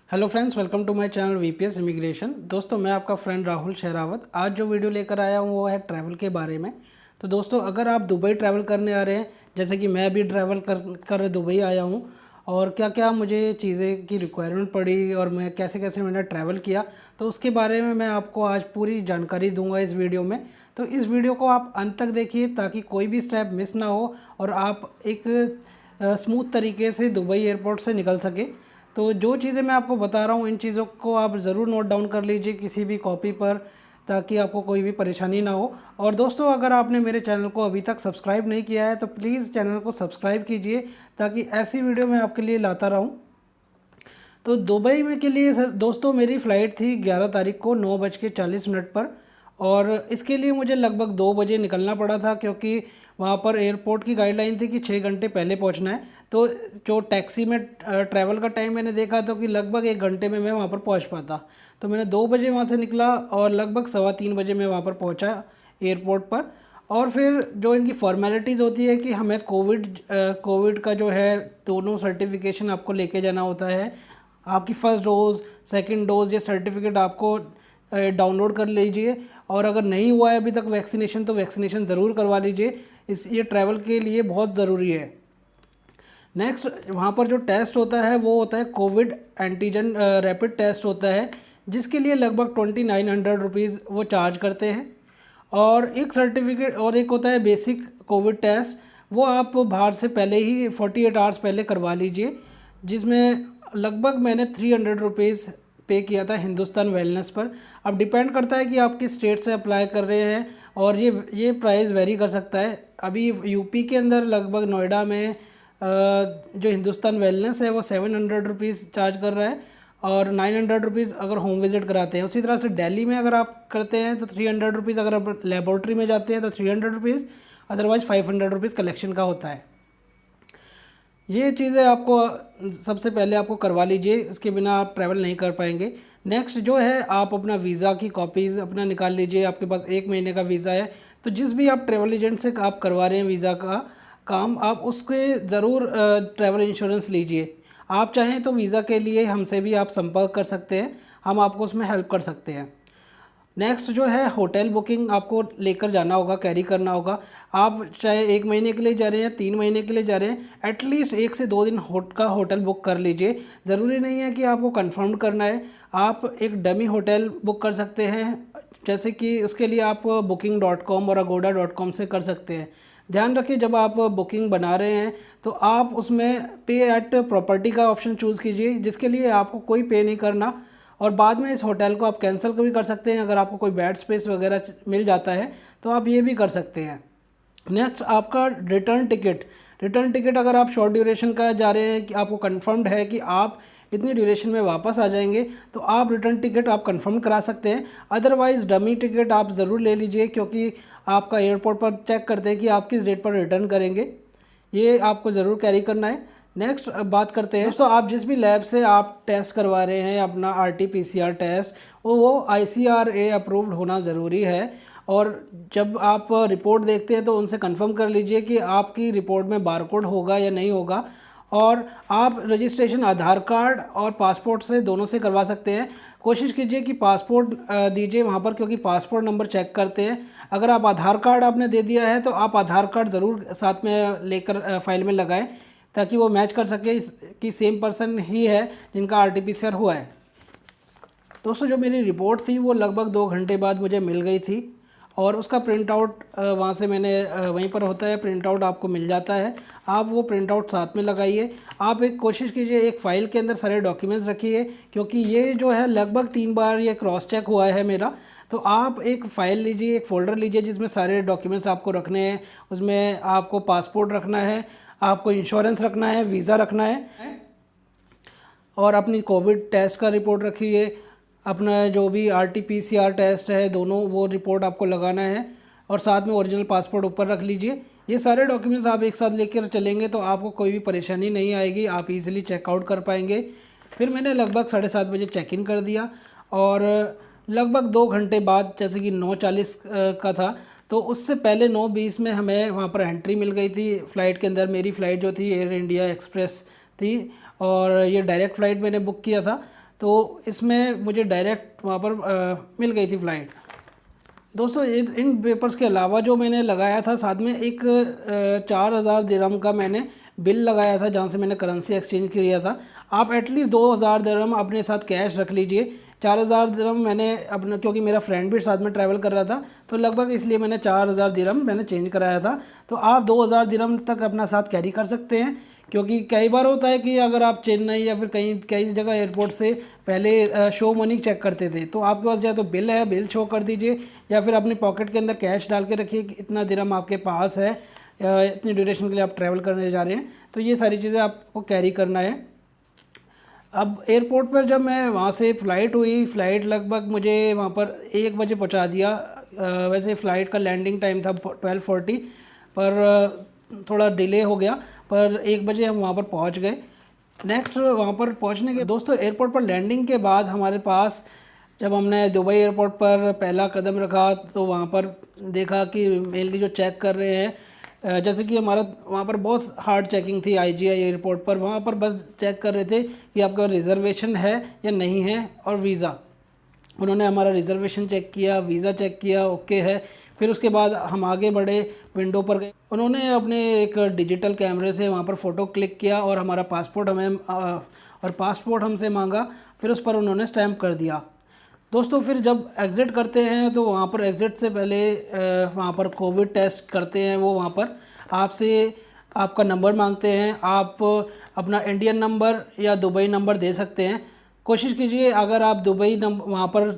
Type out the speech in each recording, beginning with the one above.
Hello friends, welcome to my channel VPS immigration. दोस्तों, मैं आपका फ्रेंड राहुल शेरावत। आज जो वीडियो लेकर आया हूँ वो है ट्रैवल के बारे में। तो दोस्तों, अगर आप दुबई ट्रैवल करने आ रहे हैं, जैसे कि मैं भी ट्रैवल कर दुबई आया हूँ, और क्या क्या मुझे चीज़ें की रिक्वायरमेंट पड़ी और मैं कैसे कैसे मैंने ट्रैवल किया, तो उसके बारे में मैं आपको आज पूरी जानकारी दूंगा इस वीडियो में। तो इस वीडियो को आप अंत तक देखिए ताकि कोई भी स्टेप मिस ना हो और आप एक स्मूथ तरीके से दुबई एयरपोर्ट से निकल सके। तो जो चीज़ें मैं आपको बता रहा हूँ, इन चीज़ों को आप ज़रूर नोट डाउन कर लीजिए किसी भी कॉपी पर, ताकि आपको कोई भी परेशानी ना हो। और दोस्तों, अगर आपने मेरे चैनल को अभी तक सब्सक्राइब नहीं किया है तो प्लीज़ चैनल को सब्सक्राइब कीजिए, ताकि ऐसी वीडियो मैं आपके लिए लाता रहूँ। तो दुबई में के लिए सर दोस्तों, मेरी फ़्लाइट थी 11 तारीख को 9:40 पर, और इसके लिए मुझे लगभग 2 बजे निकलना पड़ा था, क्योंकि वहाँ पर एयरपोर्ट की गाइडलाइन थी कि 6 घंटे पहले पहुँचना है। तो जो टैक्सी में ट्रैवल का टाइम मैंने देखा तो कि लगभग 1 घंटे में मैं वहाँ पर पहुँच पाता। तो मैंने 2 बजे वहाँ से निकला और लगभग 3:15 बजे मैं वहाँ पर पहुँचा एयरपोर्ट पर। और फिर जो इनकी फॉर्मेलिटीज़ होती है कि हमें कोविड का जो है दोनों सर्टिफिकेशन आपको लेके जाना होता है। आपकी फ़र्स्ट डोज़, सेकंड डोज़, ये सर्टिफिकेट आपको डाउनलोड कर लीजिए। और अगर नहीं हुआ है अभी तक वैक्सीनेशन, तो वैक्सीनेशन ज़रूर करवा लीजिए। ये ट्रैवल के लिए बहुत ज़रूरी है। नेक्स्ट, वहाँ पर जो टेस्ट होता है वो होता है कोविड एंटीजन रैपिड टेस्ट होता है, जिसके लिए लगभग 2900 रुपीज़ वो चार्ज करते हैं। और एक सर्टिफिकेट और एक होता है बेसिक कोविड टेस्ट, वो आप बाहर से पहले ही 48 आवर्स पहले करवा लीजिए, जिसमें लगभग मैंने 300 रुपीज़ पे किया था हिंदुस्तान वेलनेस पर। अब डिपेंड करता है कि आप किस स्टेट से अप्लाई कर रहे हैं, और ये प्राइस वेरी कर सकता है। अभी यूपी के अंदर लगभग नोएडा में जो हिंदुस्तान वेलनेस है वो 700 रुपीज़ चार्ज कर रहा है, और 900 रुपीज़ अगर होम विज़िट कराते हैं। उसी तरह से दिल्ली में अगर आप करते हैं तो 300 रुपीज़, अगर आप लेबॉर्ट्री में जाते हैं तो 300 रुपीज़, अदरवाइज़ 500 रुपीज़ कलेक्शन का होता है। ये चीज़ें आपको सबसे पहले आपको करवा लीजिए, इसके बिना आप ट्रैवल नहीं कर पाएंगे। नेक्स्ट जो है, आप अपना वीज़ा की कॉपीज़ अपना निकाल लीजिए। आपके पास 1 महीने का वीज़ा है तो जिस भी आप ट्रैवल एजेंट से आप करवा रहे हैं वीज़ा का काम, आप उसके ज़रूर ट्रैवल इंश्योरेंस लीजिए। आप चाहें तो वीज़ा के लिए हमसे भी आप संपर्क कर सकते हैं, हम आपको उसमें हेल्प कर सकते हैं। नेक्स्ट जो है, होटल बुकिंग आपको लेकर जाना होगा, कैरी करना होगा। आप चाहे 1 महीने के लिए जा रहे हैं, 3 महीने के लिए जा रहे हैं, एटलीस्ट 1 से 2 दिन का होटल बुक कर लीजिए। ज़रूरी नहीं है कि आपको कंफर्म करना है, आप एक डमी होटल बुक कर सकते हैं। जैसे कि उसके लिए आप booking.com और agoda.com से कर सकते हैं। ध्यान रखिए, जब आप बुकिंग बना रहे हैं तो आप उसमें पे एट प्रॉपर्टी का ऑप्शन चूज़ कीजिए, जिसके लिए आपको कोई पे नहीं करना, और बाद में इस होटल को आप कैंसिल भी कर सकते हैं। अगर आपको कोई बेड स्पेस वगैरह मिल जाता है तो आप ये भी कर सकते हैं। नेक्स्ट, आपका रिटर्न टिकट अगर आप शॉर्ट ड्यूरेशन का जा रहे हैं, कि आपको कंफर्म्ड है कि आप इतनी ड्यूरेशन में वापस आ जाएंगे, तो आप रिटर्न टिकट आप कंफर्म करा सकते हैं। अदरवाइज़ डमी टिकट आप ज़रूर ले लीजिए, क्योंकि आपका एयरपोर्ट पर चेक करते हैं कि आप किस डेट पर रिटर्न करेंगे। ये आपको ज़रूर कैरी करना है। नेक्स्ट बात करते हैं दोस्तों, आप जिस भी लैब से आप टेस्ट करवा रहे हैं अपना RT-PCR टेस्ट, वो ICRA अप्रूव्ड होना ज़रूरी है। और जब आप रिपोर्ट देखते हैं तो उनसे कंफर्म कर लीजिए कि आपकी रिपोर्ट में बारकोड होगा या नहीं होगा। और आप रजिस्ट्रेशन आधार कार्ड और पासपोर्ट से, दोनों से करवा सकते हैं। कोशिश कीजिए कि पासपोर्ट दीजिए वहाँ पर, क्योंकि पासपोर्ट नंबर चेक करते हैं। अगर आप आधार कार्ड आपने दे दिया है तो आप आधार कार्ड ज़रूर साथ में लेकर फाइल में लगाएं, ताकि वो मैच कर सके कि सेम पर्सन ही है जिनका RT-PCR हुआ है। दोस्तों, जो मेरी रिपोर्ट थी वो लगभग 2 घंटे बाद मुझे मिल गई थी, और उसका प्रिंट आउट वहाँ से मैंने वहीं पर होता है, प्रिंट आउट आपको मिल जाता है। आप वो प्रिंट आउट साथ में लगाइए। आप एक कोशिश कीजिए एक फ़ाइल के अंदर सारे डॉक्यूमेंट्स रखिए, क्योंकि ये जो है लगभग 3 बार ये क्रॉस चेक हुआ है मेरा। तो आप एक फ़ाइल लीजिए, एक फ़ोल्डर लीजिए जिसमें सारे डॉक्यूमेंट्स आपको रखने हैं। उसमें आपको पासपोर्ट रखना है, आपको इंश्योरेंस रखना है, वीज़ा रखना है, और अपनी कोविड टेस्ट का रिपोर्ट रखिए। अपना जो भी RT-PCR टेस्ट है, दोनों वो रिपोर्ट आपको लगाना है, और साथ में ओरिजिनल पासपोर्ट ऊपर रख लीजिए। ये सारे डॉक्यूमेंट्स आप एक साथ लेकर चलेंगे तो आपको कोई भी परेशानी नहीं आएगी, आप इजीली चेकआउट कर पाएंगे। फिर मैंने लगभग 7:30 बजे चेक इन कर दिया, और लगभग 2 घंटे बाद, जैसे कि 9:40 का था, तो उससे पहले 9:20 में हमें वहाँ पर एंट्री मिल गई थी फ़्लाइट के अंदर। मेरी फ़्लाइट जो थी एयर इंडिया एक्सप्रेस थी, और ये डायरेक्ट फ़्लाइट मैंने बुक किया था। तो इसमें मुझे डायरेक्ट वहाँ पर मिल गई थी फ़्लाइट। दोस्तों इन पेपर्स के अलावा जो मैंने लगाया था साथ में एक 4000 दिरहम का मैंने बिल लगाया था जहाँ से मैंने करेंसी एक्सचेंज किया था। आप एटलीस्ट 2000 दिरहम अपने साथ कैश रख लीजिए। 4000 दिरहम मैंने अपना, क्योंकि मेरा फ्रेंड भी साथ में ट्रैवल कर रहा था तो लगभग इसलिए मैंने 4000 दिरहम मैंने चेंज कराया था। तो आप 2000 दिरहम तक अपना साथ कैरी कर सकते हैं, क्योंकि कई बार होता है कि अगर आप चेन्नई या फिर कई जगह एयरपोर्ट से पहले शो मनी चेक करते थे, तो आपके पास या तो बिल है, बिल शो कर दीजिए, या फिर अपने पॉकेट के अंदर कैश डाल के रखिए कि इतना दिरहम आपके पास है, इतनी ड्यूरेशन के लिए आप ट्रैवल करने जा रहे हैं। तो ये सारी चीज़ें आपको कैरी करना है। अब एयरपोर्ट पर जब मैं वहाँ से फ़्लाइट हुई, फ़्लाइट लगभग मुझे वहाँ पर 1 बजे पहुँचा दिया। वैसे फ़्लाइट का लैंडिंग टाइम था 12:40, पर थोड़ा डिले हो गया, पर 1 बजे हम वहाँ पर पहुँच गए। नेक्स्ट वहाँ पर पहुँचने के दोस्तों एयरपोर्ट पर लैंडिंग के बाद हमारे पास, जब हमने दुबई एयरपोर्ट पर पहला कदम रखा तो वहाँ पर देखा कि मेनली जो चेक कर रहे हैं, जैसे कि हमारा वहाँ पर बहुत हार्ड चेकिंग थी आईजीआई एयरपोर्ट पर। वहाँ पर बस चेक कर रहे थे कि आपका रिज़र्वेशन है या नहीं है, और वीज़ा। उन्होंने हमारा रिज़र्वेशन चेक किया, वीज़ा चेक किया, ओके है। फिर उसके बाद हम आगे बढ़े, विंडो पर गए। उन्होंने अपने एक डिजिटल कैमरे से वहाँ पर फ़ोटो क्लिक किया और हमारा पासपोर्ट पासपोर्ट हमसे मांगा। फिर उस पर उन्होंने स्टैम्प कर दिया। दोस्तों फिर जब एग्ज़िट करते हैं तो वहाँ पर एग्ज़िट से पहले वहाँ पर कोविड टेस्ट करते हैं। वो वहाँ पर आपसे आपका नंबर मांगते हैं। आप अपना इंडियन नंबर या दुबई नंबर दे सकते हैं। कोशिश कीजिए अगर आप दुबई नंबर, वहाँ पर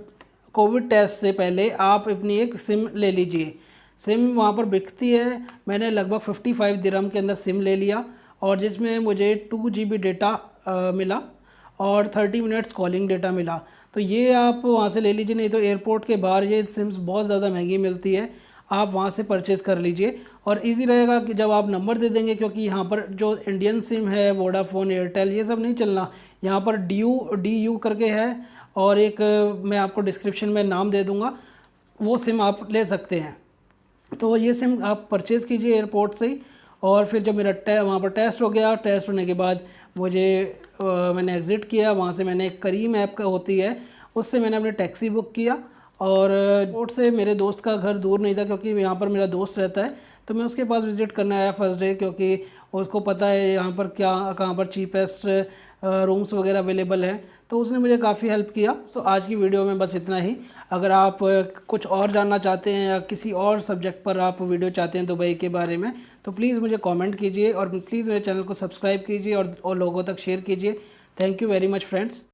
कोविड टेस्ट से पहले आप अपनी एक सिम ले लीजिए। सिम वहाँ पर बिकती है। मैंने लगभग 55 दिरहम के अंदर सिम ले लिया, और जिसमें मुझे 2 GB डेटा मिला और 30 मिनट्स कॉलिंग डेटा मिला। तो ये आप वहाँ से ले लीजिए, नहीं तो एयरपोर्ट के बाहर ये सिम्स बहुत ज़्यादा महंगी मिलती है, आप वहाँ से परचेज़ कर लीजिए। और इजी रहेगा कि जब आप नंबर दे देंगे, क्योंकि यहाँ पर जो इंडियन सिम है, वोडाफोन, एयरटेल, ये सब नहीं चलना। यहाँ पर DU करके है, और एक मैं आपको डिस्क्रिप्शन में नाम दे दूँगा, वो सिम आप ले सकते हैं। तो ये सिम आप परचेज़ कीजिए एयरपोर्ट से ही। और फिर जब मेरा वहाँ पर टेस्ट हो गया, टेस्ट होने के बाद मैंने एग्ज़िट किया। वहाँ से मैंने एक करीम ऐप का होती है, उससे मैंने अपनी टैक्सी बुक किया। और एयरपोर्ट से मेरे दोस्त का घर दूर नहीं था, क्योंकि यहाँ पर मेरा दोस्त रहता है, तो मैं उसके पास विज़िट करने आया फर्स्ट डे, क्योंकि उसको पता है यहाँ पर कहाँ पर चीपेस्ट रूम्स वगैरह अवेलेबल हैं। तो उसने मुझे काफ़ी हेल्प किया। तो आज की वीडियो में बस इतना ही। अगर आप कुछ और जानना चाहते हैं या किसी और सब्जेक्ट पर आप वीडियो चाहते हैं दुबई के बारे में, तो प्लीज़ मुझे कमेंट कीजिए, और प्लीज़ मेरे चैनल को सब्सक्राइब कीजिए और लोगों तक शेयर कीजिए। Thank you very much friends.